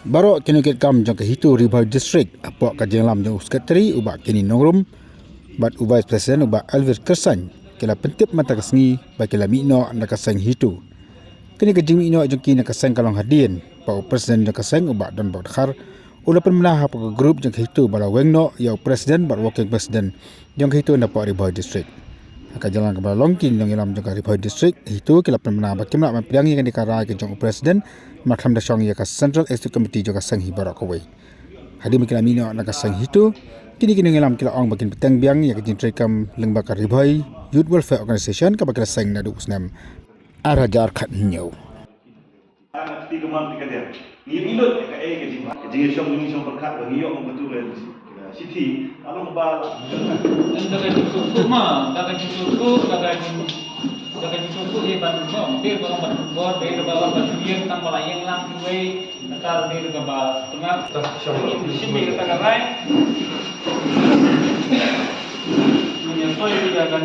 Baru kini kam jang kehitu Ribhai District apok kajeng lam jang sekretari ubak kini nongrum bat vice president ubak Alvir Kersang kila pentip mata kesengi bagi kila mino anda kaseng hitu. Kini kajeng mino jang kini kaseng kalong hadien pa presiden jang kaseng ubak Don Bakar ula pemenah apa grup jang kehitu bala wengno ya presiden bat wakil presiden jang kehitu anda pa Ribhai District. Akan jalan ke balong kini yang ilam jangka Ribhai District itu kila pemenang bagi melakukan mempiangi yang dikarai ke jang presiden makam dasang ya ke Central Executive Committee juga senghi barak kawai. Hadi mungkin amino nak senghi itu kini ilam kila orang bagian petang biang ya ke jintrekam lembaga Ribhai Youth Welfare Organization ke bagian seng nadu usnam arajar kat nyau. Siti, along bal. Daga cukup mah, daga cukup dia bantu, dia kalau bantu buat, dia kalau bantu dia tambah lain lang tuai, nakal dia juga bal tengah, sini kita karai, menyesal dia akan